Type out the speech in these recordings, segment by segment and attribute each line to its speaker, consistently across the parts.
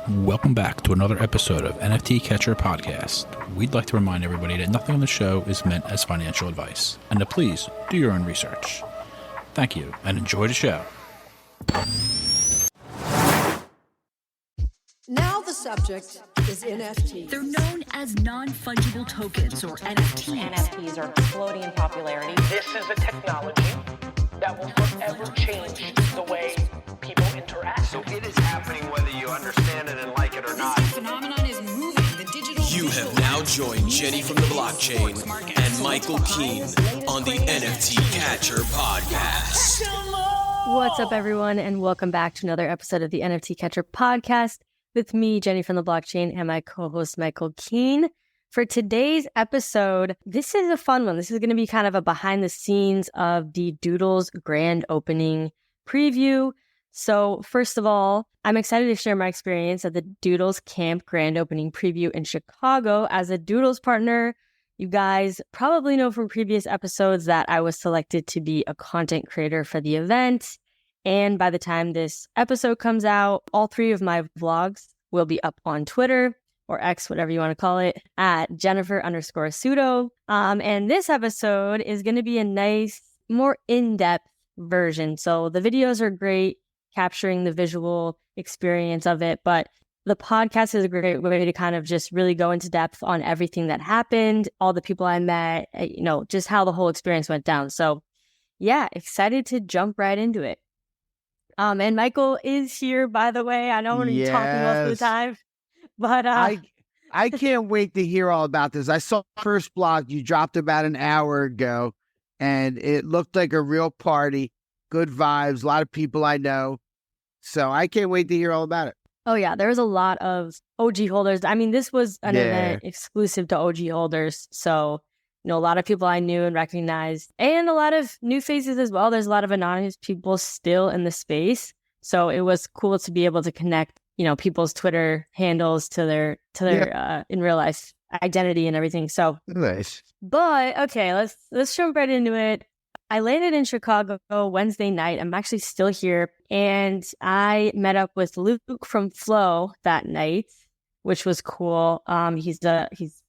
Speaker 1: Welcome back to another episode of NFT Catcher Podcast. We'd like to remind everybody that nothing on the show is meant as financial advice, and to please do your own research. Thank you, and enjoy the show.
Speaker 2: Now the subject is NFTs.
Speaker 3: They're known as non-fungible tokens, or NFTs.
Speaker 4: NFTs are exploding in popularity.
Speaker 5: This is a technology that will forever change the way people interact.
Speaker 6: So it is happening whether you understand it and like it or not.
Speaker 7: This phenomenon is moving. The digital.
Speaker 8: You have now joined Jenny from the blockchain and Michael Keene on the NFT Catcher Podcast.
Speaker 9: What's up, everyone, and welcome back to another episode of the NFT Catcher Podcast with me, Jenny from the blockchain, and my co-host, Michael Keene. For today's episode, this is a fun one. This is going to be kind of a behind the scenes of the Doodles grand opening preview. So first of all, I'm excited to share my experience at the Doodles Camp grand opening preview in Chicago as a Doodles partner. You guys probably know from previous episodes that I was selected to be a content creator for the event. And by the time this episode comes out, all three of my vlogs will be up on Twitter or X, whatever you want to call it, at Jennifer_Pseudo. And this episode is going to be a nice, more in-depth version. So the videos are great, capturing the visual experience of it, but the podcast is a great way to kind of just really go into depth on everything that happened, all the people I met, just how the whole experience went down. So yeah, excited to jump right into it. And Michael is here, by the way. I know I'm going to be talking most of the time, but
Speaker 10: I can't wait to hear all about this. I saw the first blog you dropped about an hour ago, and it looked like a real party, good vibes, a lot of people I know. So I can't wait to hear all about it.
Speaker 9: Oh, yeah. There was a lot of OG holders. I mean, this was an event exclusive to OG holders. So, a lot of people I knew and recognized, and a lot of new faces as well. There's a lot of anonymous people still in the space. So it was cool to be able to connect, people's Twitter handles to their in real life identity and everything. So
Speaker 10: nice.
Speaker 9: But okay, let's jump right into it. I landed in Chicago Wednesday night. I'm actually still here, and I met up with Luke from Flow that night, which was cool. He's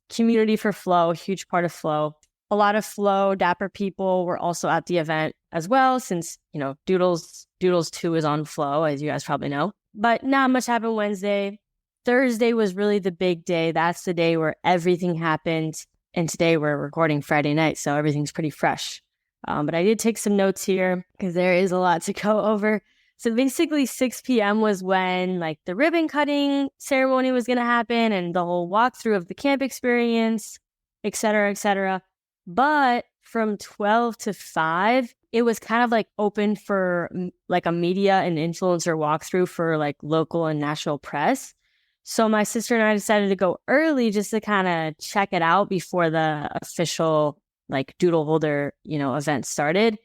Speaker 9: community for Flow, huge part of Flow. A lot of Flow dapper people were also at the event as well, since Doodles 2 is on Flow, as you guys probably know. But not much happened Wednesday. Thursday was really the big day. That's the day where everything happened. And today we're recording Friday night, so everything's pretty fresh. But I did take some notes here because there is a lot to go over. So basically 6 p.m. was when the ribbon cutting ceremony was going to happen and the whole walkthrough of the camp experience, et cetera, et cetera. But from 12 to 5, it was kind of open for a media and influencer walkthrough for local and national press. So my sister and I decided to go early just to kind of check it out before the official doodle holder, event started.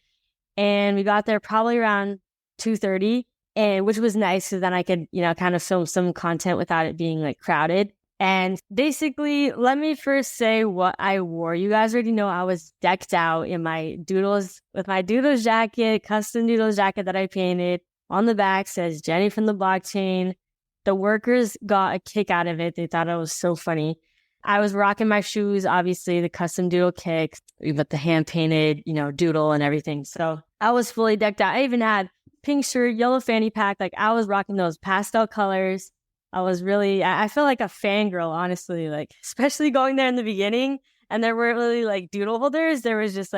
Speaker 9: And we got there probably around 2:30, and which was nice because then I could, kind of film some content without it being crowded. And basically, let me first say what I wore. You guys already know I was decked out in my Doodles jacket, custom Doodles jacket that I painted. On the back says Jenny from the blockchain. The workers got a kick out of it. They thought it was so funny. I was rocking my shoes, obviously, the custom Doodle kicks, but the hand painted, Doodle and everything. So I was fully decked out. I even had pink shirt, yellow fanny pack. I was rocking those pastel colors. I feel like a fangirl, honestly, especially going there in the beginning. And there weren't really doodle holders. There was just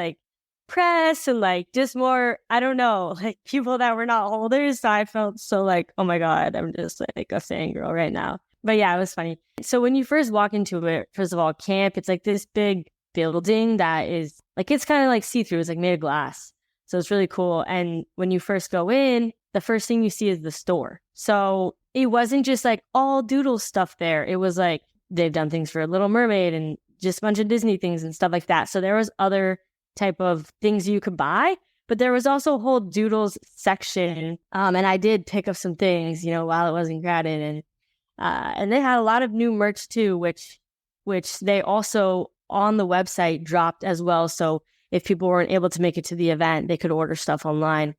Speaker 9: press and just more, I don't know, people that were not holders. So I felt so oh my God, I'm just a fangirl right now. But yeah, it was funny. So when you first walk into it, first of all, camp, it's this big building that is it's kind of see-through. It's made of glass. So it's really cool. And when you first go in, the first thing you see is the store. So it wasn't just all Doodle stuff there. It was they've done things for Little Mermaid and just a bunch of Disney things and stuff like that. So there was other type of things you could buy, but there was also a whole Doodles section. And I did pick up some things, while it wasn't crowded. And they had a lot of new merch too, which they also on the website dropped as well. So if people weren't able to make it to the event, they could order stuff online.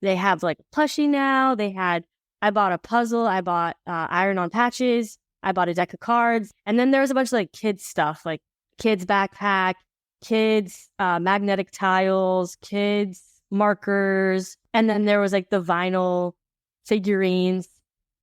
Speaker 9: They have plushie now. They had I bought a puzzle. I bought iron-on patches. I bought a deck of cards. And then there was a bunch of like kids stuff, like kids backpack, kids magnetic tiles, kids markers. And then there was like the vinyl figurines,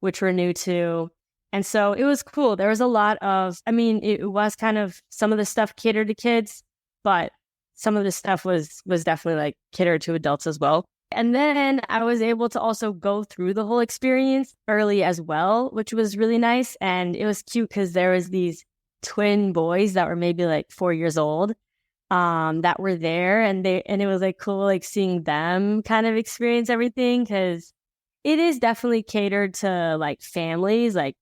Speaker 9: which were new too. And so it was cool. There was a lot of, I mean, it was kind of, some of the stuff catered to kids, but some of the stuff was definitely like catered to adults as well. And then I was able to also go through the whole experience early as well, which was really nice. And it was cute because there was these twin boys that were maybe like 4 years old that were there. And it was like cool, like seeing them kind of experience everything, because it is definitely catered to like families, like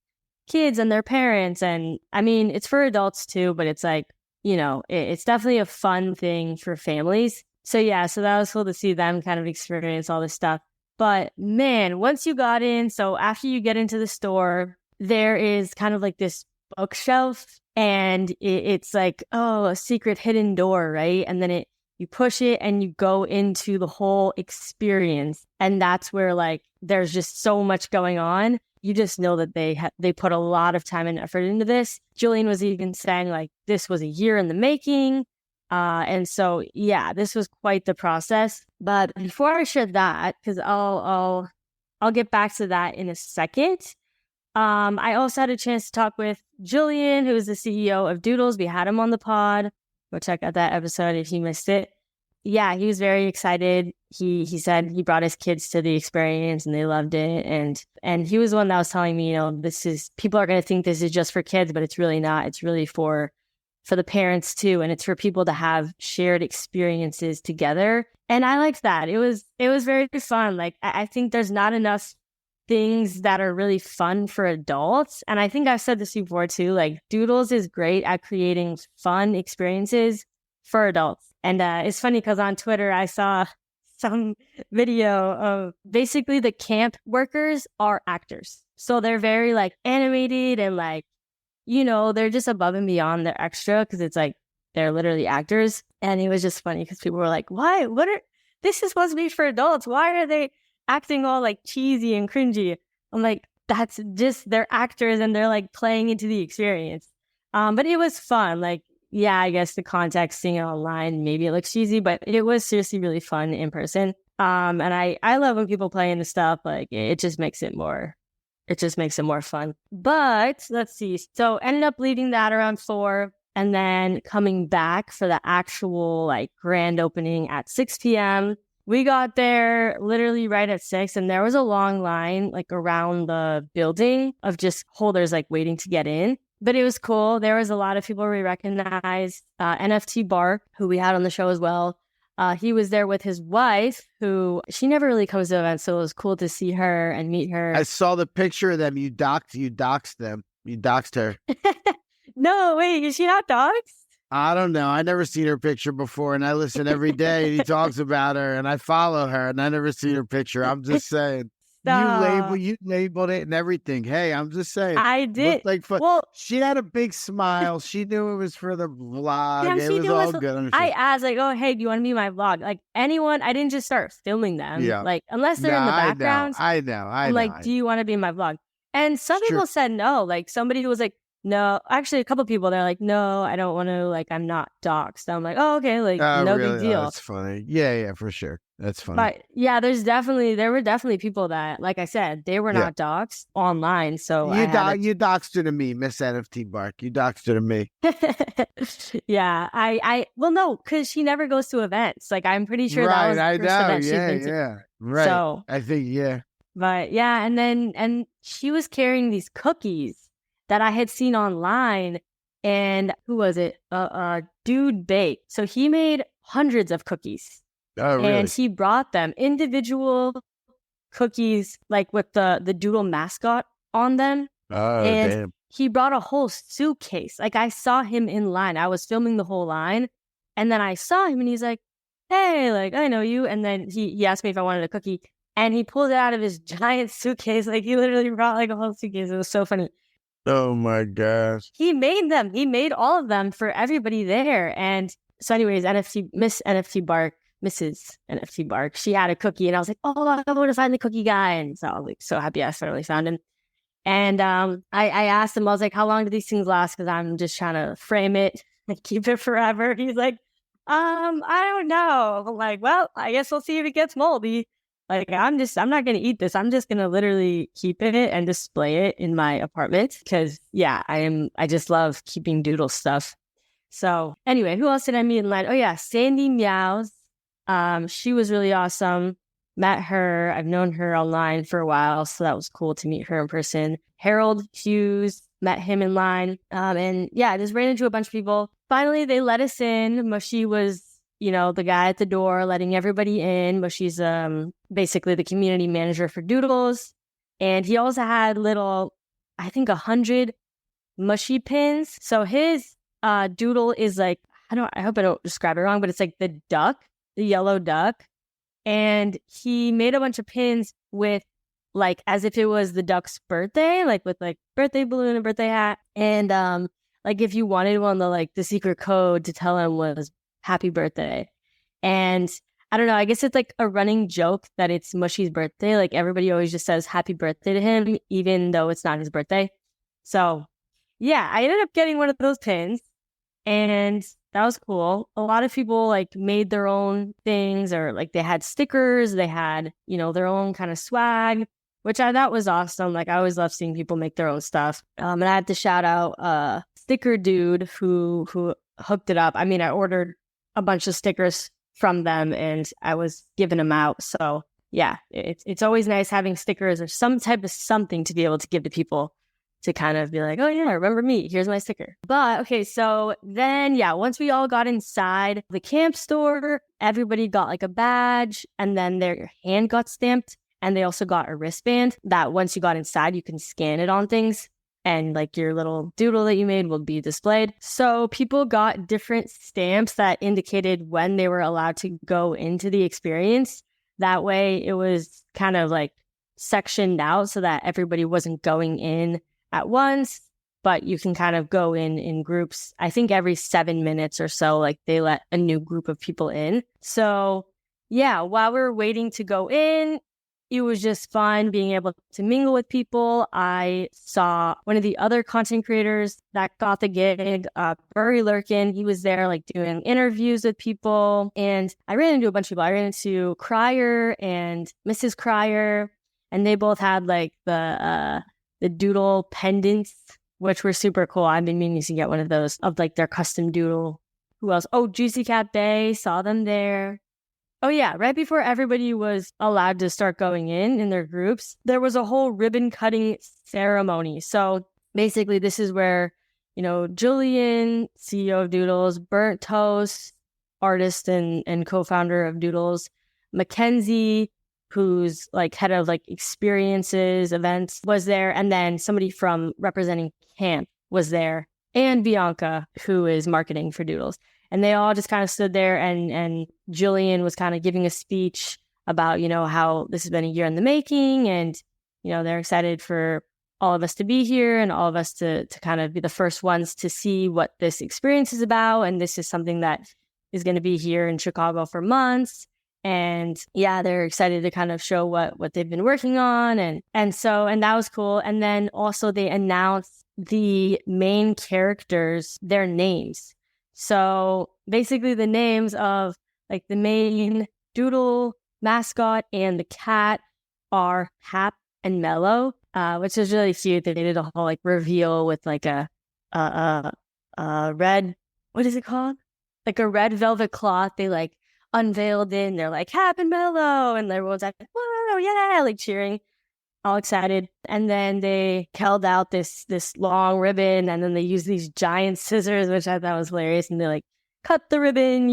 Speaker 9: kids and their parents. And I mean, it's for adults too, but it's like, you know, it's definitely a fun thing for families. So yeah, so that was cool to see them kind of experience all this stuff. But man, once you got in, so after you get into the store, there is kind of like this bookshelf, and it's like, oh, a secret hidden door, right? And then you push it and you go into the whole experience. And that's where like there's just so much going on. You just know that they put a lot of time and effort into this. Julian was even saying like this was a year in the making. And so, yeah, this was quite the process. But before I share that, because I'll get back to that in a second. I also had a chance to talk with Julian, who is the CEO of Doodles. We had him on the pod. Go check out that episode if you missed it. Yeah, he was very excited. He said he brought his kids to the experience and they loved it. And he was the one that was telling me, you know, people are going to think this is just for kids, but it's really not. It's really for the parents too. And it's for people to have shared experiences together. And I liked that. It was very fun. Like, I think there's not enough things that are really fun for adults. And I think I've said this before too, like Doodles is great at creating fun experiences for adults. And it's funny because on Twitter, I saw some video of basically the camp workers are actors. So they're very like animated and like, you know, they're just above and beyond their extra, because it's like they're literally actors. And it was just funny because people were like, why? This is supposed to be for adults. Why are they acting all like cheesy and cringy? I'm like, that's just, they're actors and they're like playing into the experience. But it was fun. Like, yeah, I guess the context seeing it online, maybe it looks cheesy, but it was seriously really fun in person. And I love when people play into stuff. Like, it just makes it more fun. But let's see. So ended up leaving that around 4 and then coming back for the actual like grand opening at 6 p.m. We got there literally right at 6, and there was a long line like around the building of just holders like waiting to get in. But it was cool. There was a lot of people we recognized. NFT Bark, who we had on the show as well. He was there with his wife, who she never really comes to events, so it was cool to see her and meet her.
Speaker 10: I saw the picture of them. You doxed them. You doxed her.
Speaker 9: No, wait, is she not doxed?
Speaker 10: I don't know. I never seen her picture before, and I listen every day, and he talks about her, and I follow her, and I never seen her picture. I'm just saying. You labeled it and everything. Hey, I'm just saying.
Speaker 9: I did.
Speaker 10: Like well, she had a big smile. She knew it was for the vlog. Yeah, it was all good.
Speaker 9: I asked, like, oh, hey, do you want to be my vlog? Like, anyone, I didn't just start filming them. Yeah. Like, unless they're in the background.
Speaker 10: I know.
Speaker 9: I'm like, do you want to be in my vlog? And some people said no. Like, somebody who was like, no. Actually, a couple people, they're like, no, I don't want to. Like, I'm not doxxed. I'm like, oh, okay. Like, no really? Big deal.
Speaker 10: Oh, that's funny. Yeah, for sure. That's funny.
Speaker 9: But yeah, there were definitely people that, like I said, they were not doxxed online. So
Speaker 10: you doxed her to me, Miss NFT Bark. You doxed her to me.
Speaker 9: Yeah, well, no, because she never goes to events. Like, I'm pretty sure that was the first event she's been to.
Speaker 10: Yeah, right. So I think, yeah.
Speaker 9: But yeah, and she was carrying these cookies that I had seen online. And who was it? Dude Bake. So he made hundreds of cookies.
Speaker 10: Oh, really?
Speaker 9: And he brought them individual cookies, like with the Doodle mascot on them.
Speaker 10: Oh,
Speaker 9: and
Speaker 10: damn.
Speaker 9: He brought a whole suitcase. Like, I saw him in line. I was filming the whole line. And then I saw him and he's like, hey, like, I know you. And then he asked me if I wanted a cookie. And he pulled it out of his giant suitcase. Like, he literally brought like a whole suitcase. It was so funny.
Speaker 10: Oh, my gosh.
Speaker 9: He made them. He made all of them for everybody there. And so anyways, Miss NFT Bark Mrs. NFT Bark. She had a cookie, and I was like, oh, I want to find the cookie guy. And so I was like so happy I finally found him. And I asked him, I was like, how long do these things last? Because I'm just trying to frame it and keep it forever. He's like, I don't know. I'm like, well, I guess we'll see if it gets moldy. Like, I'm not going to eat this. I'm just going to literally keep it and display it in my apartment. Because, yeah, I just love keeping Doodle stuff. So anyway, who else did I meet in line? Oh, yeah, Sandy Meows. She was really awesome. Met her. I've known her online for a while, so that was cool to meet her in person. Harold Hughes, met him in line. And yeah, I just ran into a bunch of people. Finally, they let us in. Mushy was, the guy at the door letting everybody in. Mushy's basically the community manager for Doodles. And he also had I think 100 Mushy pins. So his Doodle is like, I hope I don't describe it wrong, but it's like the yellow duck. And he made a bunch of pins with like as if it was the duck's birthday, like with like birthday balloon and birthday hat. And like if you wanted one, the secret code to tell him was happy birthday. And I don't know, I guess it's like a running joke that it's Mushy's birthday. Like everybody always just says happy birthday to him, even though it's not his birthday. So yeah, I ended up getting one of those pins. And that was cool. A lot of people like made their own things, or like they had stickers, they had, their own kind of swag, which I thought was awesome. Like I always love seeing people make their own stuff. And I had to shout out Sticker Dude who hooked it up. I mean, I ordered a bunch of stickers from them and I was giving them out. So yeah, it's always nice having stickers or some type of something to be able to give to people, to kind of be like, oh yeah, remember me, here's my sticker. But okay, so then yeah, once we all got inside the camp store, everybody got like a badge, and then their hand got stamped, and they also got a wristband that once you got inside, you can scan it on things, and like your little doodle that you made will be displayed. So people got different stamps that indicated when they were allowed to go into the experience. That way it was kind of like sectioned out so that everybody wasn't going in at once, but you can kind of go in groups. I think every 7 minutes or so, like they let a new group of people in. So yeah, while we were waiting to go in, it was just fun being able to mingle with people. I saw one of the other content creators that got the gig, Burry Lurkin. He was there like doing interviews with people. And I ran into a bunch of people. I ran into Cryer and Mrs. Cryer, and they both had like the Doodle pendants, which were super cool. I've been meaning to get one of those, of like their custom Doodle. Who else? Oh, Juicy Cat Bay, saw them there. Oh yeah, right before everybody was allowed to start going in their groups, there was a whole ribbon cutting ceremony. So basically this is where, Julian, CEO of Doodles, Burnt Toast, artist and co-founder of Doodles, Mackenzie, who's like head of like experiences, events, was there. And then somebody from representing camp was there, and Bianca, who is marketing for Doodles. And they all just kind of stood there, and Julian was kind of giving a speech about, how this has been a year in the making, and, they're excited for all of us to be here and all of us to kind of be the first ones to see what this experience is about. And this is something that is going to be here in Chicago for months. And yeah, they're excited to kind of show what they've been working on. And that was cool. And then also they announced the main characters, their names. So basically the names of like the main Doodle mascot and the cat are Hap and Mellow, which is really cute. They did a whole like reveal with like a red, what is it called? Like a red velvet cloth. They like unveiled it, and they're like Hap and Mellow, and everyone's like, whoa, yeah, like cheering, all excited. And then they held out this long ribbon, and then they used these giant scissors, which I thought was hilarious, and they like cut the ribbon,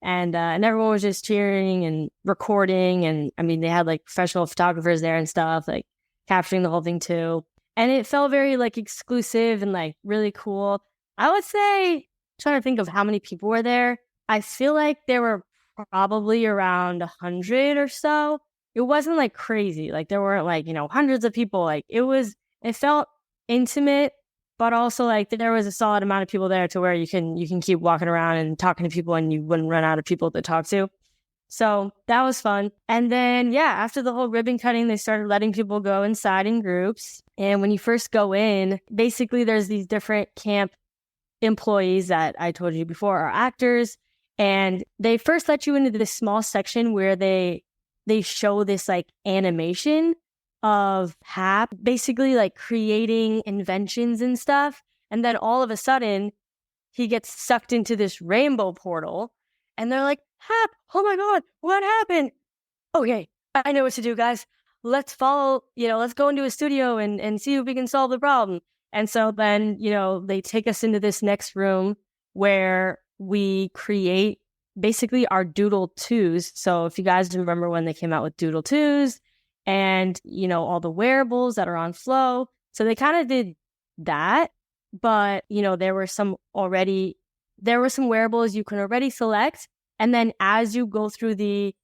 Speaker 9: and everyone was just cheering and recording. And I mean, they had like professional photographers there and stuff, like capturing the whole thing too. And it felt very like exclusive and like really cool. I would say, trying to think of how many people were there, I feel like there were probably around 100 or so. It wasn't like crazy. Like there weren't like, hundreds of people. Like it felt intimate, but also like there was a solid amount of people there to where you can keep walking around and talking to people, and you wouldn't run out of people to talk to. So that was fun. And then, yeah, after the whole ribbon cutting, they started letting people go inside in groups. And when you first go in, basically there's these different camp employees that I told you before are actors. And they first let you into this small section where they show this like animation of Hap basically like creating inventions and stuff. And then all of a sudden, he gets sucked into this rainbow portal. And they're like, Hap, oh my God, what happened? Okay, I know what to do, guys. Let's follow, let's go into a studio and see if we can solve the problem. And so then, they take us into this next room where we create basically our Doodle 2s. So if you guys remember when they came out with Doodle 2s and, all the wearables that are on Flow. So they kind of did that, but, there were some wearables you can already select. And then as you go through the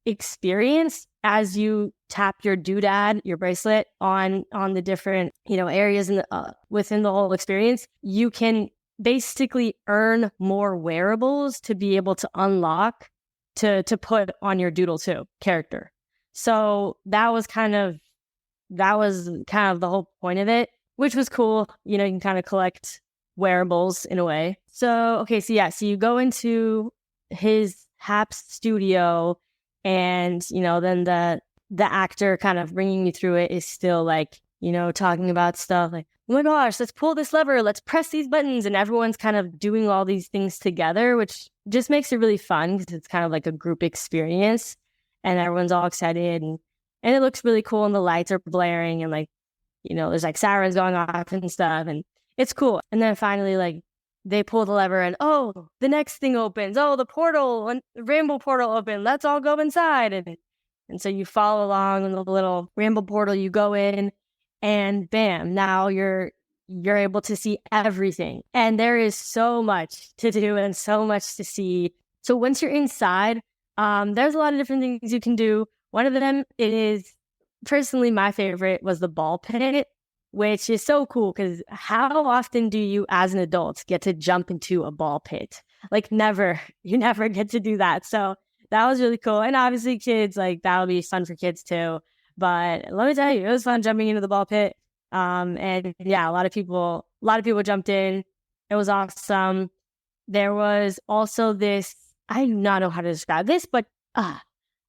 Speaker 9: experience, as you tap your doodad, your bracelet on the different, areas within the whole experience, you can basically earn more wearables to be able to unlock to put on your Doodle 2 character. So that was kind of the whole point of it, which was cool. You can kind of collect wearables in a way. So you go into his Hap's studio, and then the actor kind of bringing you through it is still like, talking about stuff like, oh my gosh, let's pull this lever, let's press these buttons, and everyone's kind of doing all these things together, which just makes it really fun because it's kind of like a group experience, and everyone's all excited, and it looks really cool, and the lights are blaring, and like, there's like sirens going off and stuff, and it's cool. And then finally, like, they pull the lever and, oh, the next thing opens. Oh, the portal, and the rainbow portal open. Let's all go inside. And so you follow along in the little rainbow portal, you go in, and bam, now you're able to see everything. And there is so much to do and so much to see. So once you're inside, there's a lot of different things you can do. One of them is, personally, my favorite was the ball pit, which is so cool because how often do you as an adult get to jump into a ball pit? Like you never get to do that. So that was really cool. And obviously kids, like that'll be fun for kids too. But let me tell you, it was fun jumping into the ball pit. And yeah, a lot of people jumped in. It was awesome. There was also this, I do not know how to describe this, but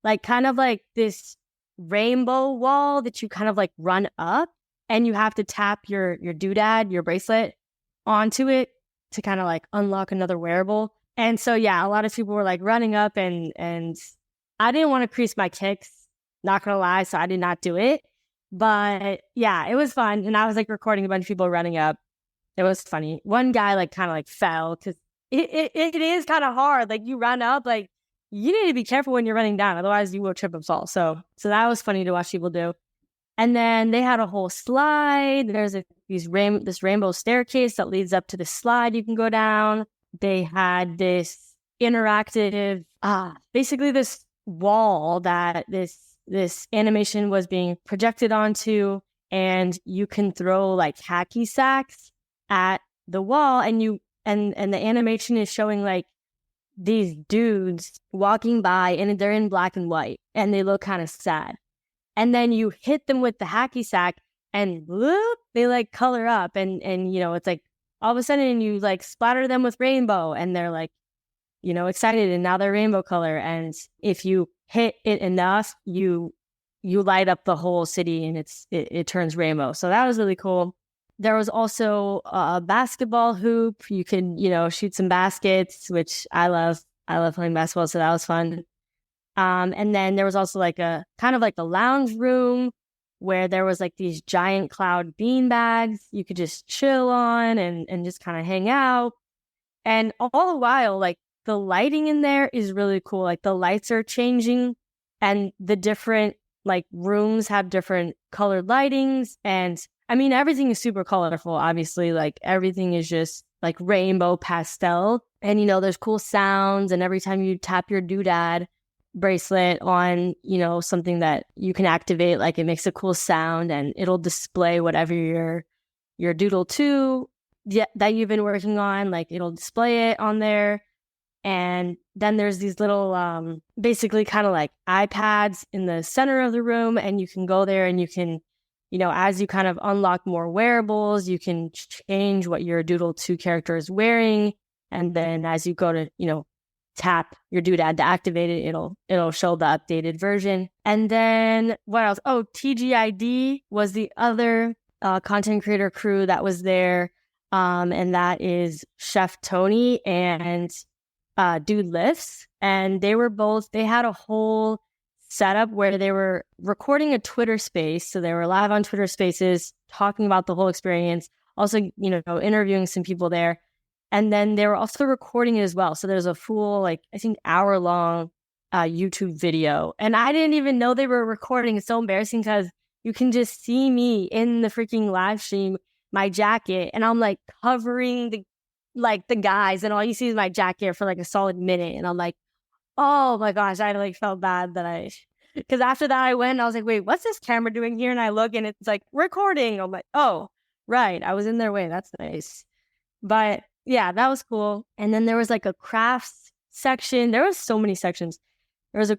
Speaker 9: like kind of like this rainbow wall that you kind of like run up. And you have to tap your doodad, your bracelet, onto it to kind of like unlock another wearable. And so, yeah, a lot of people were like running up and I didn't want to crease my kicks, not going to lie. So I did not do it. But yeah, it was fun. And I was like recording a bunch of people running up. It was funny. One guy like kind of like fell because it is kind of hard. Like you run up, like you need to be careful when you're running down. Otherwise you will trip and fall. So that was funny to watch people do. And then they had a whole slide. There's this rainbow staircase that leads up to the slide you can go down. They had this interactive, basically this wall that this animation was being projected onto, and you can throw like hacky sacks at the wall, and the animation is showing like these dudes walking by, and they're in black and white, and they look kind of sad. And then you hit them with the hacky sack and whoop, they like color up and it's like all of a sudden you like splatter them with rainbow and they're like, excited, and now they're rainbow color. And if you hit it enough, you light up the whole city and it turns rainbow. So that was really cool. There was also a basketball hoop. You could, shoot some baskets, which I love. I love playing basketball. So that was fun. And then there was also like a kind of like the lounge room where there was like these giant cloud bean bags you could just chill on and just kind of hang out. And all the while, like the lighting in there is really cool. Like the lights are changing and the different like rooms have different colored lightings. And I mean, everything is super colorful, obviously. Like everything is just like rainbow pastel. And, there's cool sounds. And every time you tap your doodad bracelet on, something that you can activate, like it makes a cool sound and it'll display whatever your Doodle 2 that you've been working on, like it'll display it on there. And then there's these little, basically kind of like iPads in the center of the room. And you can go there and you can, as you kind of unlock more wearables, you can change what your Doodle 2 character is wearing. And then as you go to, tap your doodad to activate it, it'll show the updated version. And then what else? Oh, TGID was the other content creator crew that was there. And that is Chef Tony and Dude Lifts. And they had a whole setup where they were recording a Twitter space. So they were live on Twitter Spaces, talking about the whole experience, also, interviewing some people there. And then they were also recording it as well. So there's a full, I think, hour-long YouTube video. And I didn't even know they were recording. It's so embarrassing because you can just see me in the freaking live stream, my jacket, and I'm covering the guys, and all you see is my jacket for a solid minute. And I'm like, oh my gosh, I felt bad that because after that I went and I was like, wait, what's this camera doing here? And I look and it's recording. I'm like, oh, right. I was in their way. That's nice. But yeah, that was cool. And then there was a crafts section. There was so many sections. There was a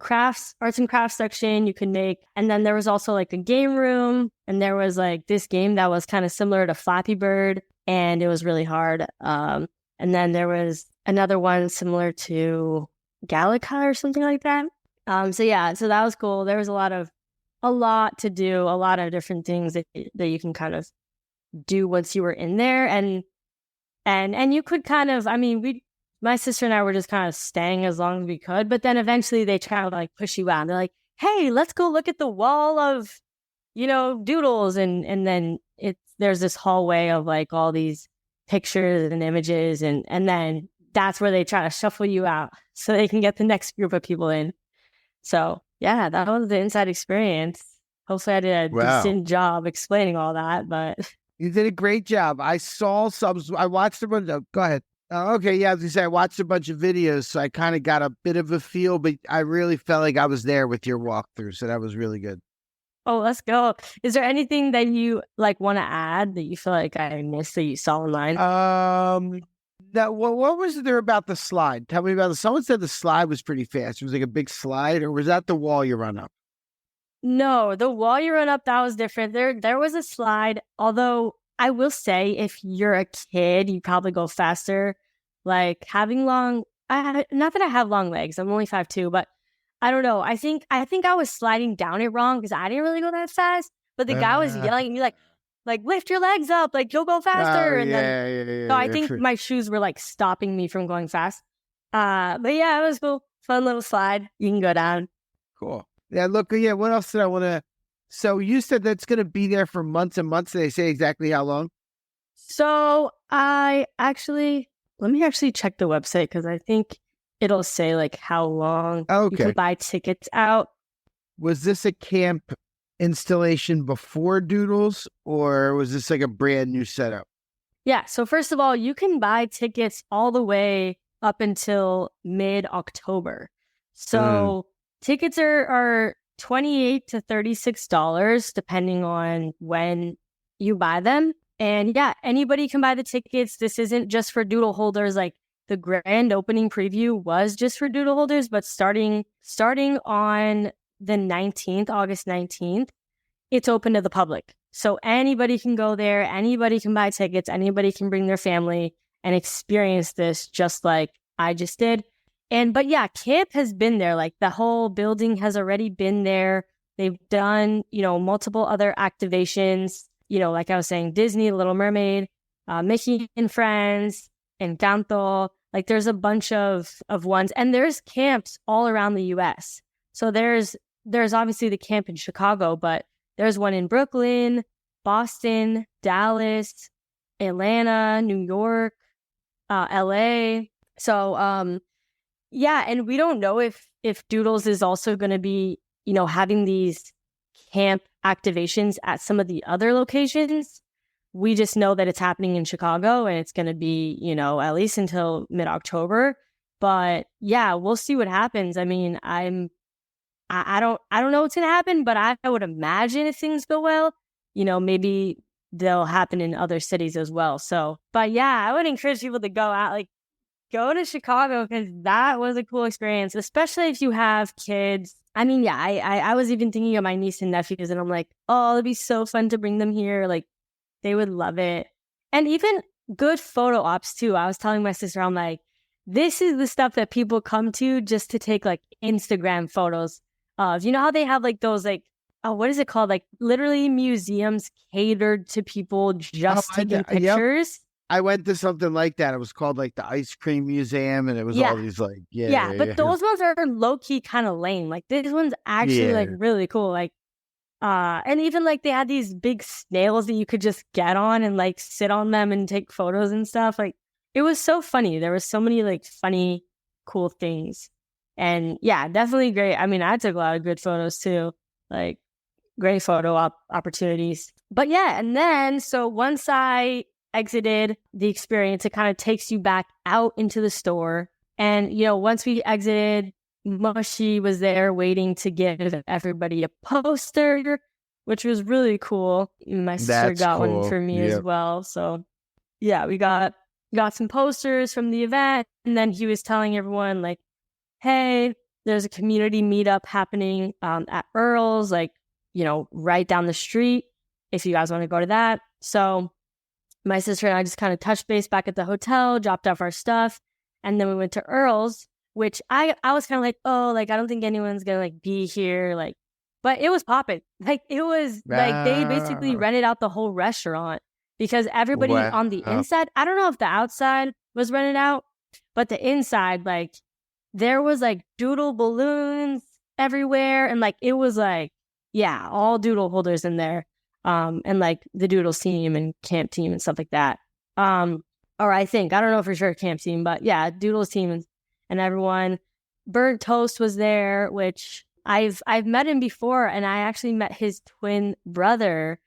Speaker 9: arts and crafts section you could make. And then there was also a game room. And there was this game that was kind of similar to Flappy Bird. And it was really hard. And then there was another one similar to Gallica or something like that. So that was cool. There was a lot to do, a lot of different things that you can kind of do once you were in there. And you could kind of, my sister and I were just kind of staying as long as we could, but then eventually they try to push you out. They're like, hey, let's go look at the wall of, Doodles. And then there's this hallway of all these pictures and images. And then that's where they try to shuffle you out so they can get the next group of people in. So yeah, that was the inside experience. Hopefully I did a decent job explaining all that, but...
Speaker 10: You did a great job. I saw some. I watched a bunch of. Go ahead. Okay, yeah. As you say, I watched a bunch of videos, so I kind of got a bit of a feel. But I really felt like I was there with your walkthrough, so that was really good.
Speaker 9: Oh, let's go. Is there anything that you want to add that you feel like I missed that you saw online?
Speaker 10: What was there about the slide? Tell me about it. Someone said the slide was pretty fast. It was a big slide, or was that the wall you run up?
Speaker 9: No, the wall you run up, that was different. There was a slide, although I will say if you're a kid, you probably go faster. Having not that I have long legs, I'm only 5'2", but I don't know. I think I was sliding down it wrong because I didn't really go that fast. But the guy was yelling at me lift your legs up, you'll go faster. So I think my shoes were stopping me from going fast. But yeah, it was cool. Fun little slide. You can go down.
Speaker 10: Cool. Yeah, look, what else did I want to... So you said that's going to be there for months and months. Did they say exactly how long?
Speaker 9: So let me actually check the website because I think it'll say how long you can buy tickets out.
Speaker 10: Was this a camp installation before Doodles, or was this a brand new setup?
Speaker 9: Yeah, so first of all, you can buy tickets all the way up until mid-October. So... Tickets are $28 to $36 depending on when you buy them. And yeah, anybody can buy the tickets. This isn't just for Doodle holders. The grand opening preview was just for Doodle holders, but starting on the 19th, August 19th, it's open to the public. So anybody can go there, anybody can buy tickets, anybody can bring their family and experience this just like I just did. But yeah, camp has been there. The whole building has already been there. They've done, multiple other activations, like I was saying, Disney, Little Mermaid, Mickey and Friends, Encanto. There's a bunch of ones, and there's camps all around the U.S. So there's obviously the camp in Chicago, but there's one in Brooklyn, Boston, Dallas, Atlanta, New York, L.A. So, yeah, and we don't know if Doodles is also going to be, having these camp activations at some of the other locations. We just know that it's happening in Chicago and it's going to be, at least until mid-October. But yeah, we'll see what happens. I mean, I don't know what's going to happen, but I would imagine if things go well, maybe they'll happen in other cities as well. So, but yeah, I would encourage people to go go to Chicago because that was a cool experience, especially if you have kids. I mean, yeah, I was even thinking of my niece and nephews, and I'm like, oh, it'd be so fun to bring them here. Like, they would love it. And even good photo ops, too. I was telling my sister, I'm like, this is the stuff that people come to just to take, like, Instagram photos of. You know how they have, like, those, like, oh, what is it called? Like, literally museums catered to people just taking pictures.
Speaker 10: I went to something like that. It was called like the Ice Cream Museum, and it was all these like
Speaker 9: but those ones are low key kind of lame. Like this one's actually like really cool. Like and even like they had these big snails that you could just get on and like sit on them and take photos and stuff. Like it was so funny. There was so many like funny, cool things. And yeah, definitely great. I mean, I took a lot of good photos too. Like great photo opportunities. But yeah, and then so once I exited the experience, it kind of takes you back out into the store. And, you know, once we exited, Mushy was there waiting to give everybody a poster, which was really cool. My sister got one for me as well. So yeah, we got some posters from the event. And then he was telling everyone like, hey, there's a community meetup happening at Earl's, like, you know, right down the street if you guys want to go to that. So my sister and I just kind of touched base back at the hotel, dropped off our stuff, and then we went to Earl's, which I was kind of like, oh, like, I don't think anyone's going to, like, be here, like, but it was popping. Like, it was, like, they basically rented out the whole restaurant because everybody on the inside, I don't know if the outside was rented out, but the inside, like, there was, like, doodle balloons everywhere, and, like, it was, like, yeah, all doodle holders in there. And like the Doodles team and camp team and stuff like that. Or I don't know for sure camp team, but yeah, Doodles team and everyone. Burnt Toast was there, which I've met him before, and I actually met his twin brother.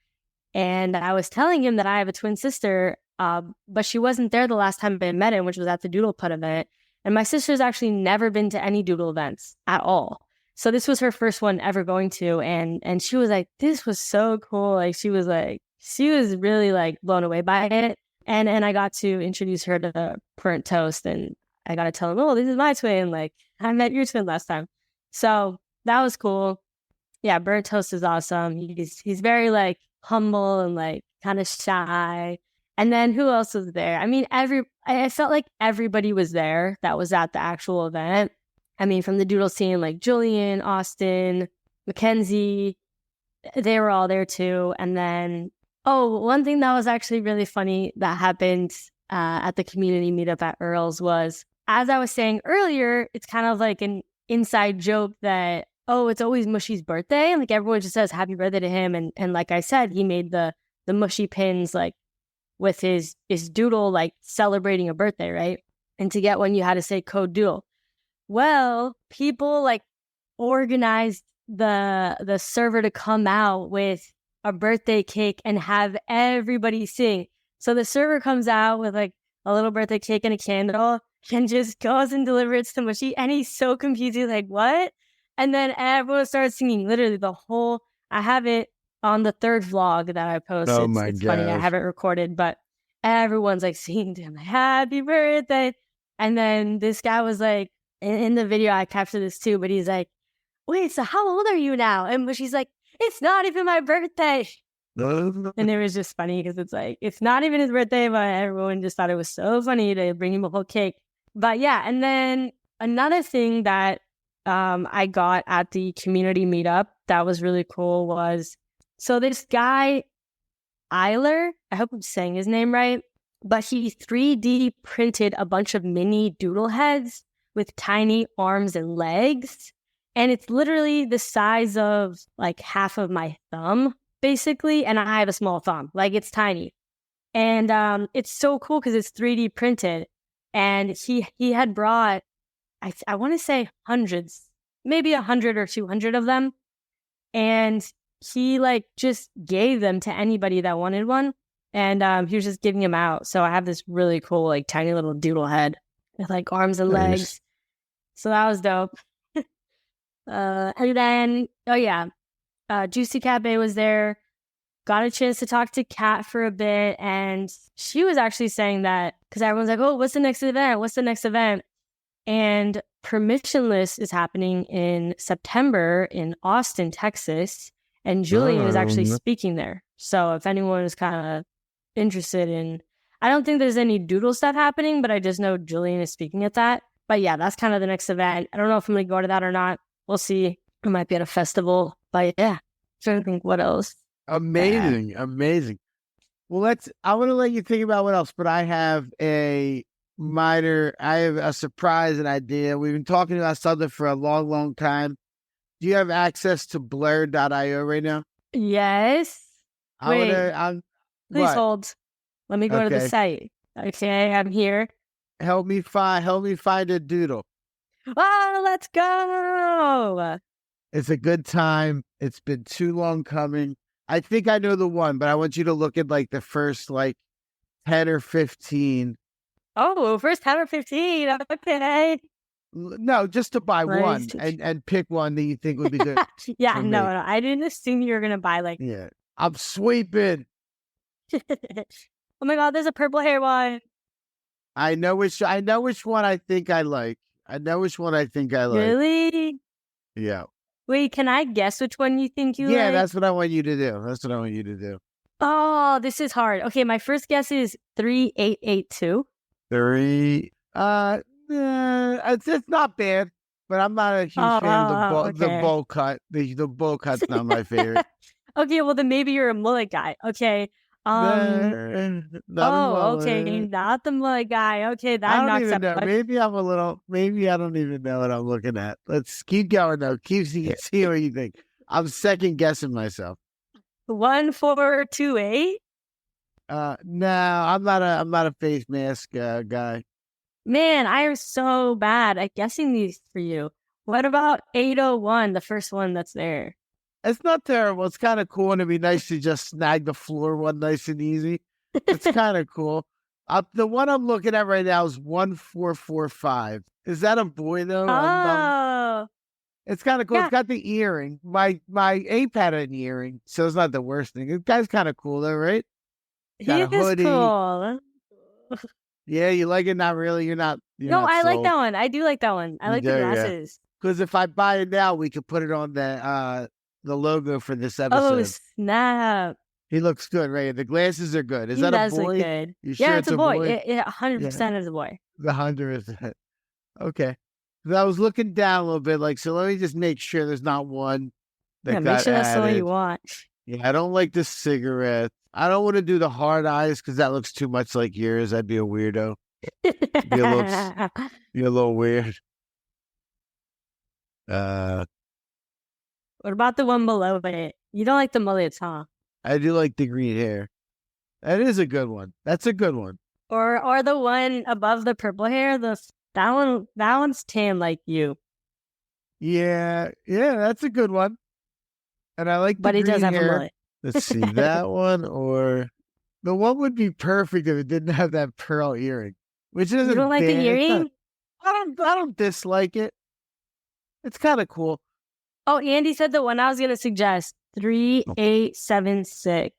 Speaker 9: And I was telling him that I have a twin sister, but she wasn't there the last time I met him, which was at the Doodle Putt event. And my sister's actually never been to any Doodle events at all. So this was her first one ever going to, and she was like, this was so cool. Like she was really like blown away by it. And I got to introduce her to Burnt Toast, and I got to tell him, oh, this is my twin. Like I met your twin last time. So that was cool. Yeah, Burnt Toast is awesome. He's very like humble and like kind of shy. And then who else was there? I mean, I felt like everybody was there that was at the actual event. I mean, from the Doodles team, like Julian, Austin, Mackenzie, they were all there too. And then, one thing that was actually really funny that happened at the community meetup at Earl's was, as I was saying earlier, it's kind of like an inside joke that, it's always Mushy's birthday. And like everyone just says happy birthday to him. And like I said, he made the Mushy pins like with his doodle, like celebrating a birthday, right? And to get one, you had to say code Doodle. Well, people like organized the server to come out with a birthday cake and have everybody sing. So the server comes out with like a little birthday cake and a candle and just goes and delivers it to Mushy. And he's so confused. He's like, what? And then everyone starts singing literally the whole, I have it on the third vlog that I posted. Oh my it's funny. I haven't recorded, but everyone's like singing to him, happy birthday. And then this guy was like, in the video, I captured this too, but he's like, wait, so how old are you now? And she's like, it's not even my birthday. And it was just funny because it's like, it's not even his birthday, but everyone just thought it was so funny to bring him a whole cake. But yeah, and then another thing that I got at the community meetup that was really cool was, so this guy, Eiler, I hope I'm saying his name right, but he 3D printed a bunch of mini doodle heads with tiny arms and legs. And it's literally the size of like half of my thumb, basically. And I have a small thumb, like it's tiny. And it's so cool because it's 3D printed. And he had brought, I want to say hundreds, maybe 100 or 200 of them. And he like just gave them to anybody that wanted one. And he was just giving them out. So I have this really cool, like tiny little doodle head with like arms and legs. So that was dope. And then, Juicy Cat Bay was there. Got a chance to talk to Kat for a bit. And she was actually saying that because everyone's like, oh, what's the next event? What's the next event? And Permissionless is happening in September in Austin, Texas. And Julian is actually speaking there. So if anyone is kind of interested in, I don't think there's any Doodle stuff happening, but I just know Julian is speaking at that. But yeah, that's kind of the next event. I don't know if I'm going to go to that or not. We'll see. I might be at a festival. But yeah, trying to think what else.
Speaker 10: Amazing. Well, I want to let you think about what else, but I have a surprise, an idea. We've been talking about something for a long, long time. Do you have access to blur.io right now?
Speaker 9: Yes. Please hold. Let me go to the site. Okay, I'm here.
Speaker 10: Help me find a doodle.
Speaker 9: Oh, let's go.
Speaker 10: It's a good time. It's been too long coming. I think I know the one, but I want you to look at like the first 10 or 15.
Speaker 9: Oh, first 10 or 15. Okay.
Speaker 10: No, just to buy one and pick one that you think would be good.
Speaker 9: Yeah, no. I didn't assume you were going to buy
Speaker 10: Yeah, I'm sweeping.
Speaker 9: Oh my God, there's a purple hair one.
Speaker 10: I know which one I think I like.
Speaker 9: Really?
Speaker 10: Yeah.
Speaker 9: Wait, can I guess which one you think you like?
Speaker 10: Yeah, that's what I want you to do.
Speaker 9: Oh, this is hard. Okay, my first guess is 3882.
Speaker 10: It's not bad, but I'm not a huge fan of the bowl cut. The bowl cut's not my favorite.
Speaker 9: Okay, well then maybe you're a mullet guy. Okay.
Speaker 10: Okay,
Speaker 9: not the mullet guy. Okay, that knocks up.
Speaker 10: Maybe I don't even know what I'm looking at. Let's keep going though. See what you think. I'm second guessing myself.
Speaker 9: 1428.
Speaker 10: No, I'm not a face mask guy.
Speaker 9: Man, I am so bad at guessing these for you. What about 801, the first one that's there?
Speaker 10: It's not terrible. It's kind of cool, and it'd be nice to just snag the floor one nice and easy. It's kind of cool. The one I'm looking at right now is 1445. Is that a boy though?
Speaker 9: Oh,
Speaker 10: it's kind of cool. Yeah. It's got the earring. My ape had an earring, so it's not the worst thing. The guy's kind of cool though, right?
Speaker 9: He is cool.
Speaker 10: Yeah, you like it? Not really. You're not.
Speaker 9: I like that one. I do like that one. I like the glasses.
Speaker 10: Because if I buy it now, we could put it on the logo for this episode.
Speaker 9: Oh, snap.
Speaker 10: He looks good, right? The glasses are good. Is that a boy?
Speaker 9: Look good.
Speaker 10: You sure
Speaker 9: it's a boy. It 100% is a boy.
Speaker 10: The 100%. Okay. I was looking down a little bit, so let me just make sure there's not one that got
Speaker 9: make sure that's
Speaker 10: added.
Speaker 9: the one you want.
Speaker 10: Yeah, I don't like the cigarette. I don't want to do the hard eyes because that looks too much like yours. I'd be a weirdo. Be a little weird.
Speaker 9: What about the one below it? You don't like the mullets, huh?
Speaker 10: I do like the green hair. That is a good one. That's a good one.
Speaker 9: Or the one above the purple hair. That one's tan like you.
Speaker 10: Yeah, that's a good one. And I like the green hair. But he does have a mullet. Let's see, that one or the one would be perfect if it didn't have that pearl earring. Which isn't. You
Speaker 9: don't like the earring?
Speaker 10: I don't dislike it. It's kind of cool.
Speaker 9: Oh, Andy said the one I was gonna suggest, 3876.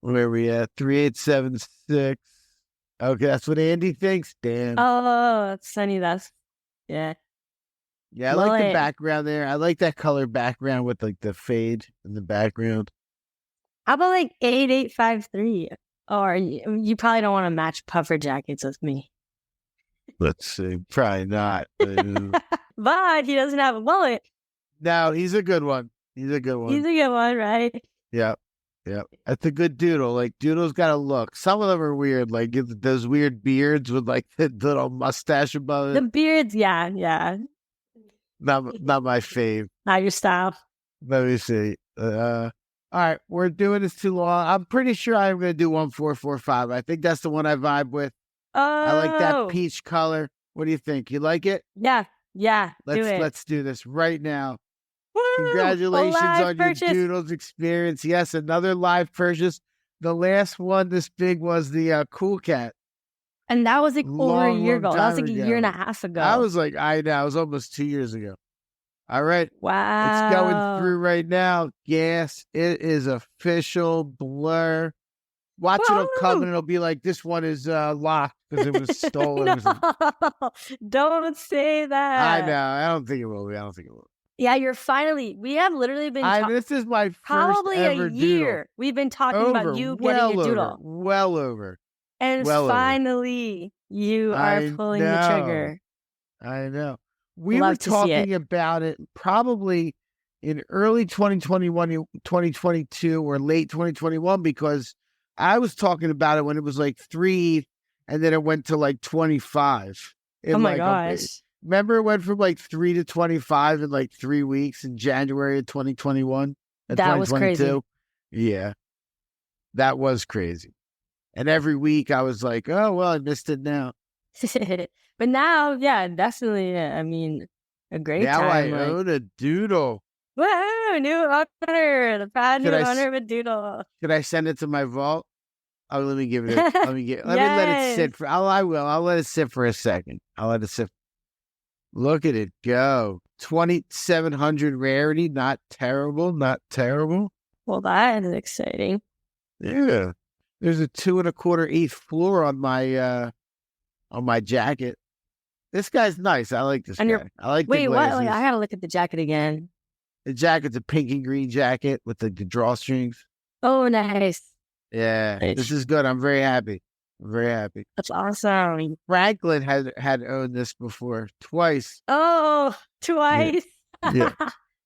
Speaker 10: Where are we at? 3876. Okay, that's what Andy thinks. Damn.
Speaker 9: Oh, Sunny, yeah.
Speaker 10: Yeah, I like the background there. I like that color background with the fade in the background.
Speaker 9: How about 8853? Or you probably don't want to match puffer jackets with me.
Speaker 10: Let's see. Probably not.
Speaker 9: But he doesn't have a mullet.
Speaker 10: No, he's a good one. He's a good one,
Speaker 9: right?
Speaker 10: Yep. That's a good doodle. Doodle's got a look. Some of them are weird, those weird beards with the little mustache above it.
Speaker 9: The beards, yeah.
Speaker 10: Not my fave.
Speaker 9: Not your style.
Speaker 10: Let me see. All right, we're doing this too long. I'm pretty sure I'm going to do 1445. I think that's the one I vibe with.
Speaker 9: Oh,
Speaker 10: I like that peach color. What do you think? You like it?
Speaker 9: Yeah.
Speaker 10: Let's do this right now.
Speaker 9: Woo!
Speaker 10: Congratulations on
Speaker 9: purchase.
Speaker 10: Your Doodles experience. Yes, another live purchase. The last one this big was the Cool Cat.
Speaker 9: And that was over a year ago. That was a year and a half ago.
Speaker 10: I was I know. It was almost 2 years ago. All right.
Speaker 9: Wow.
Speaker 10: It's going through right now. Yes, it is official. Blur. Watch
Speaker 9: Whoa!
Speaker 10: it'll come and it'll be like, this one is locked because it was stolen.
Speaker 9: No, don't say that.
Speaker 10: I know. I don't think it will be.
Speaker 9: Yeah, we have literally been
Speaker 10: This is my first
Speaker 9: probably
Speaker 10: ever
Speaker 9: a year. We've been talking about you getting a doodle.
Speaker 10: Well over.
Speaker 9: And finally, you are pulling the trigger.
Speaker 10: I know. We
Speaker 9: Love
Speaker 10: were
Speaker 9: to see it.
Speaker 10: talking about it probably in early 2021, 2022, or late 2021, because I was talking about it when it was like 3, and then it went to like 25.
Speaker 9: Oh my gosh.
Speaker 10: Remember it went from like 3 to 25 in like 3 weeks in January of 2021?
Speaker 9: That was crazy.
Speaker 10: Yeah. That was crazy. And every week I was like, oh, well, I missed it now.
Speaker 9: But now, yeah, definitely. I mean, a great
Speaker 10: now
Speaker 9: time.
Speaker 10: Now I own a doodle.
Speaker 9: Whoa, new honor. The proud new honor of a doodle.
Speaker 10: Could I send it to my vault? Oh, let me give it. Let me let it sit for. I will. I'll let it sit for a second. I'll let it sit. Look at it go. 2,700 rarity. Not terrible. Not terrible.
Speaker 9: Well, that is exciting.
Speaker 10: Yeah. There's a 2 1/4 floor on my jacket. This guy's nice. I like this guy. I like the glasses.
Speaker 9: Wait, I gotta look at the jacket again.
Speaker 10: The jacket's a pink and green jacket with the drawstrings.
Speaker 9: Oh, nice.
Speaker 10: Yeah,
Speaker 9: nice.
Speaker 10: This is good. I'm very happy.
Speaker 9: That's awesome.
Speaker 10: Franklin had owned this before twice.
Speaker 9: Oh, twice.
Speaker 10: Yeah.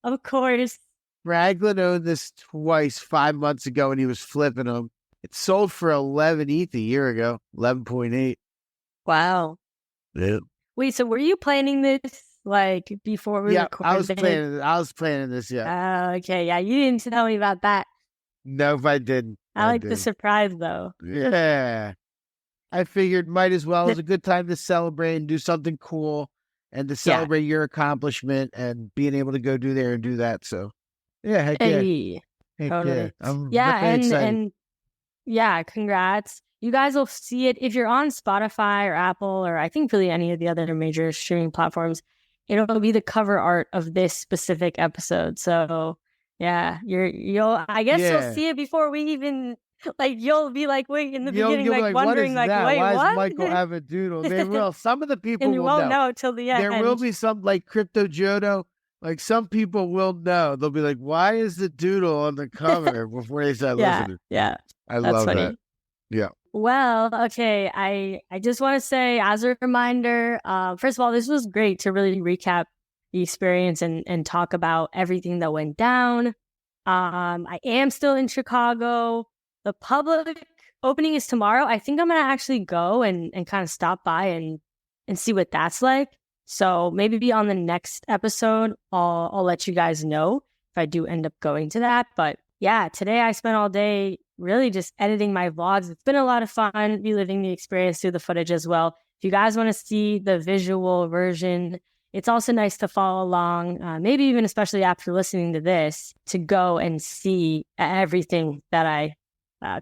Speaker 9: Of course.
Speaker 10: Franklin owned this twice 5 months ago, and he was flipping them. It sold for 11 ETH a year ago, 11.8.
Speaker 9: Wow.
Speaker 10: Yeah.
Speaker 9: Wait, so were you planning this like before we recorded?
Speaker 10: I was planning this, yeah.
Speaker 9: Okay, yeah. You didn't tell me about that.
Speaker 10: No, I didn't.
Speaker 9: I like the surprise, though.
Speaker 10: Yeah. I figured might as well. It was a good time to celebrate and do something cool and to celebrate your accomplishment and being able to go do there and do that. So, yeah, heck yeah.
Speaker 9: Totally.
Speaker 10: I'm
Speaker 9: and yeah, congrats. You guys will see it if you're on Spotify or Apple or I think really any of the other major streaming platforms. It'll be the cover art of this specific episode. So yeah, you'll see it before we even you'll be like, wait, in the beginning, like wondering, like, wait,
Speaker 10: why
Speaker 9: what?
Speaker 10: Does Michael have a doodle? They will. Some of the people
Speaker 9: and you won't know till the end.
Speaker 10: There will be some like Crypto Jodo. Like some people will know. They'll be like, why is the doodle on the cover before they start listening?
Speaker 9: Yeah.
Speaker 10: I love that. Yeah.
Speaker 9: Well, okay. I just want to say as a reminder, first of all, this was great to really recap the experience and talk about everything that went down. I am still in Chicago. The public opening is tomorrow. I think I'm going to actually go and kind of stop by and see what that's like. So maybe on the next episode, I'll let you guys know if I do end up going to that. But yeah, today I spent all day really just editing my vlogs. It's been a lot of fun reliving the experience through the footage as well. If you guys want to see the visual version, it's also nice to follow along, maybe even especially after listening to this, to go and see everything that I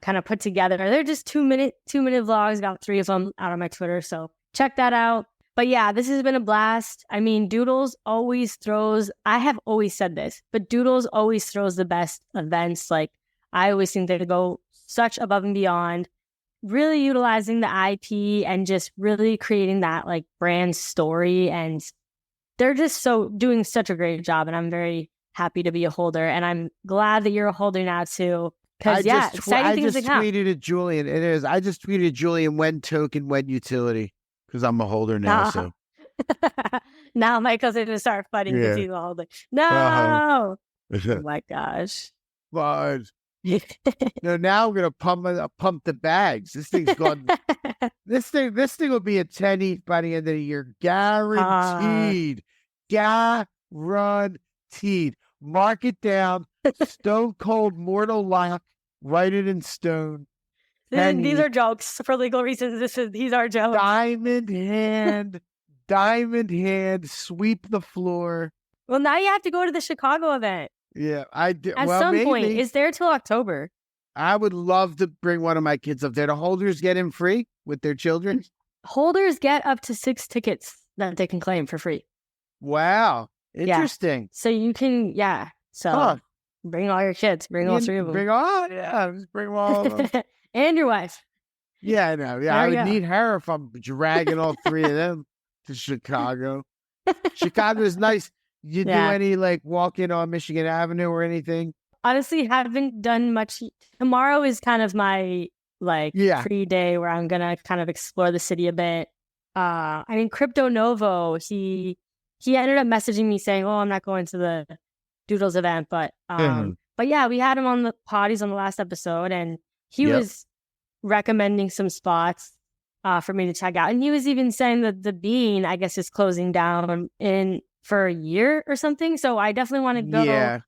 Speaker 9: kind of put together. They're just 2-minute vlogs, got 3 of them out on my Twitter. So check that out. But yeah, this has been a blast. I mean, Doodles always throws, I have always said this, but Doodles always throws the best events. Like, I always think they go such above and beyond, really utilizing the IP and just really creating that like brand story. And they're just doing such a great job. And I'm very happy to be a holder. And I'm glad that you're a holder now too. Because exciting things to come. I just tweeted
Speaker 10: at Julian. It is. I just tweeted Julian when token, when utility. Because I'm a holder now, so.
Speaker 9: Now Michael's going to start fighting because he's a holder. No! Oh my gosh.
Speaker 10: But, no, now I'm going to pump the bags. This thing's gone. This thing will be a 10 ETH by the end of the year. Guaranteed. Guaranteed. Mark it down. Stone cold mortal lock. Write it in stone.
Speaker 9: These are jokes for legal reasons. These are jokes.
Speaker 10: Diamond hand, sweep the floor.
Speaker 9: Well, now you have to go to the Chicago event.
Speaker 10: Yeah, I do.
Speaker 9: At some point, it's there till October.
Speaker 10: I would love to bring one of my kids up there. The holders get in free with their children.
Speaker 9: Holders get up to 6 tickets that they can claim for free.
Speaker 10: Wow, interesting.
Speaker 9: Yeah. So you can, So bring all your kids. Bring all 3 of them.
Speaker 10: Just bring all of them.
Speaker 9: And your wife.
Speaker 10: Yeah, I know. Yeah, I would need her if I'm dragging all three of them to Chicago. Chicago is nice. You do any like walking on Michigan Avenue or anything?
Speaker 9: Honestly, haven't done much. Tomorrow is kind of my free day where I'm gonna kind of explore the city a bit. I mean, Crypto Novo, he ended up messaging me saying, "Oh, I'm not going to the Doodles event," but yeah, we had him on the potties on the last episode, and he was recommending some spots for me to check out, and he was even saying that the Bean, I guess, is closing down for a year or something. So I definitely want to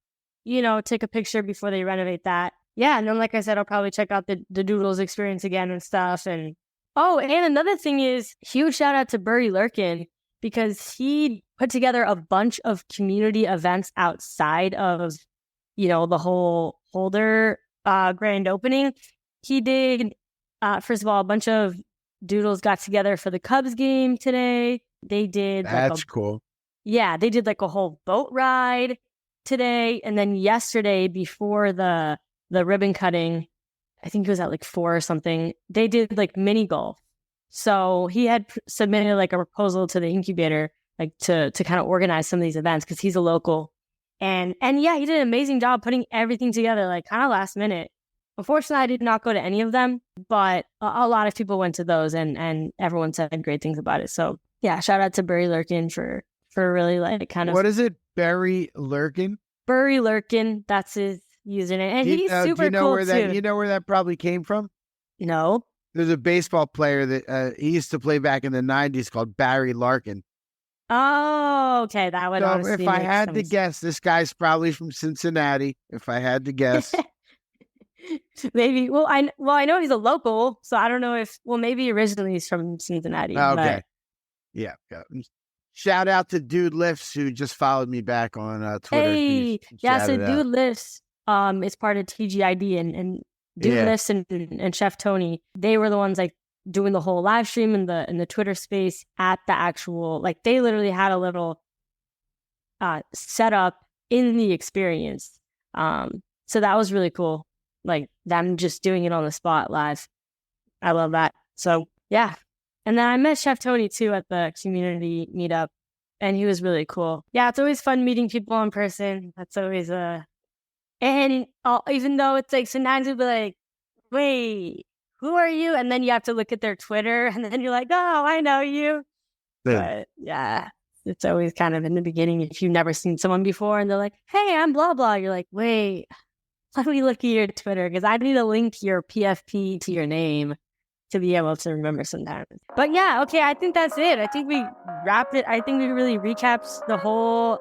Speaker 9: go, take a picture before they renovate that. Yeah, and then like I said, I'll probably check out the Doodles experience again and stuff. And another thing is, huge shout out to Burry Lurkin, because he put together a bunch of community events outside of, the whole Holder grand opening. He did, first of all, a bunch of Doodles got together for the Cubs game today. They did
Speaker 10: that's cool.
Speaker 9: Yeah, they did like a whole boat ride today, and then yesterday before the ribbon cutting, I think it was at like 4 or something, they did like mini golf. So he had submitted like a proposal to the incubator, like to kind of organize some of these events, because he's a local. And yeah, he did an amazing job putting everything together, like kind of last minute. Unfortunately, I did not go to any of them, but a lot of people went to those, and everyone said great things about it. So yeah, shout out to Burry Lurkin for really like kind of.
Speaker 10: What is it? Burry Lurkin?
Speaker 9: Burry Lurkin, that's his username. And he's super cool too.
Speaker 10: You know where that probably came from?
Speaker 9: No.
Speaker 10: There's a baseball player that he used to play back in the 90s called Barry Larkin.
Speaker 9: Oh, okay. That would honestly
Speaker 10: if I had to guess, this guy's probably from Cincinnati. If I had to guess.
Speaker 9: Maybe. Well, I know he's a local, so I don't know if. Well, maybe originally he's from Cincinnati.
Speaker 10: Okay. Yeah. Shout out to Dude Lifts, who just followed me back on Twitter.
Speaker 9: Hey, so Dude Lifts is part of TGID, and Dude Lifts and Chef Tony, they were the ones like doing the whole live stream in the Twitter space at the actual, like they literally had a little setup in the experience. So that was really cool. Like them just doing it on the spot live. I love that. So yeah. And then I met Chef Tony too at the community meetup, and he was really cool. Yeah, it's always fun meeting people in person. That's always and even though it's like sometimes you'll be like, wait, who are you? And then you have to look at their Twitter, and then you're like, oh, I know you. Yeah. But yeah, it's always kind of in the beginning, if you've never seen someone before and they're like, hey, I'm blah, blah. You're like, wait, let me look at your Twitter, because I need a link to your PFP to your name to be able to remember sometimes. But yeah, okay, I think that's it. I think we wrapped it. I think we really recapped the whole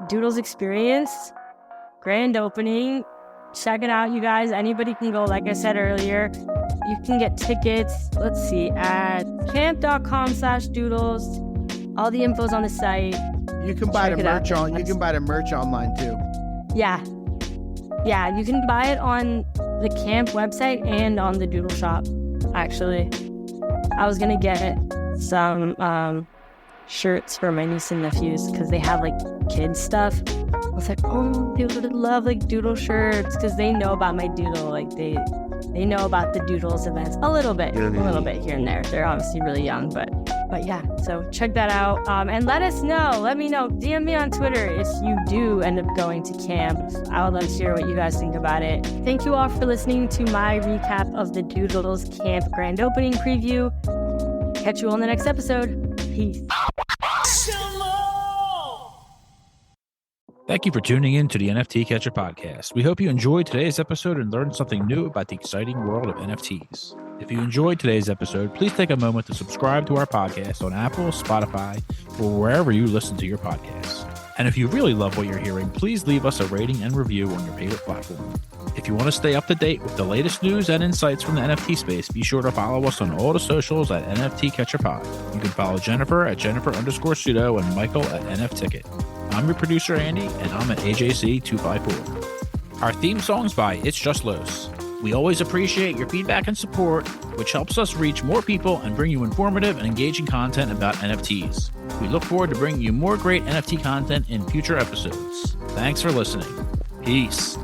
Speaker 9: Doodles experience. Grand opening. Check it out, you guys. Anybody can go, like I said earlier. You can get tickets, let's see, at camp.com/doodles. All the info's on the site.
Speaker 10: You can buy the merch you can buy the merch online too.
Speaker 9: Yeah. Yeah, you can buy it on the camp website and on the Doodle shop, actually. I was going to get some shirts for my niece and nephews, because they have like kids stuff. I was like, oh, they would love like Doodle shirts, because they know about my Doodle. Like they know about the Doodles events a little bit here and there. They're obviously really young, but yeah, so check that out. And let me know, DM me on Twitter if you do end up going to camp. I would love to hear what you guys think about it. Thank you all for listening to my recap of the Doodles Camp Grand Opening preview. Catch you on the next episode. Peace.
Speaker 1: Thank you for tuning in to the NFT Catcher Podcast. We hope you enjoyed today's episode and learned something new about the exciting world of NFTs. If you enjoyed today's episode, please take a moment to subscribe to our podcast on Apple, Spotify, or wherever you listen to your podcasts. And if you really love what you're hearing, please leave us a rating and review on your favorite platform. If you want to stay up to date with the latest news and insights from the NFT space, be sure to follow us on all the socials at NFT Catcher Pod. You can follow Jennifer at Jennifer_pseudo and Michael at NFTicket. I'm your producer, Andy, and I'm at AJC254. Our theme song's by It's Just Los. We always appreciate your feedback and support, which helps us reach more people and bring you informative and engaging content about NFTs. We look forward to bringing you more great NFT content in future episodes. Thanks for listening. Peace.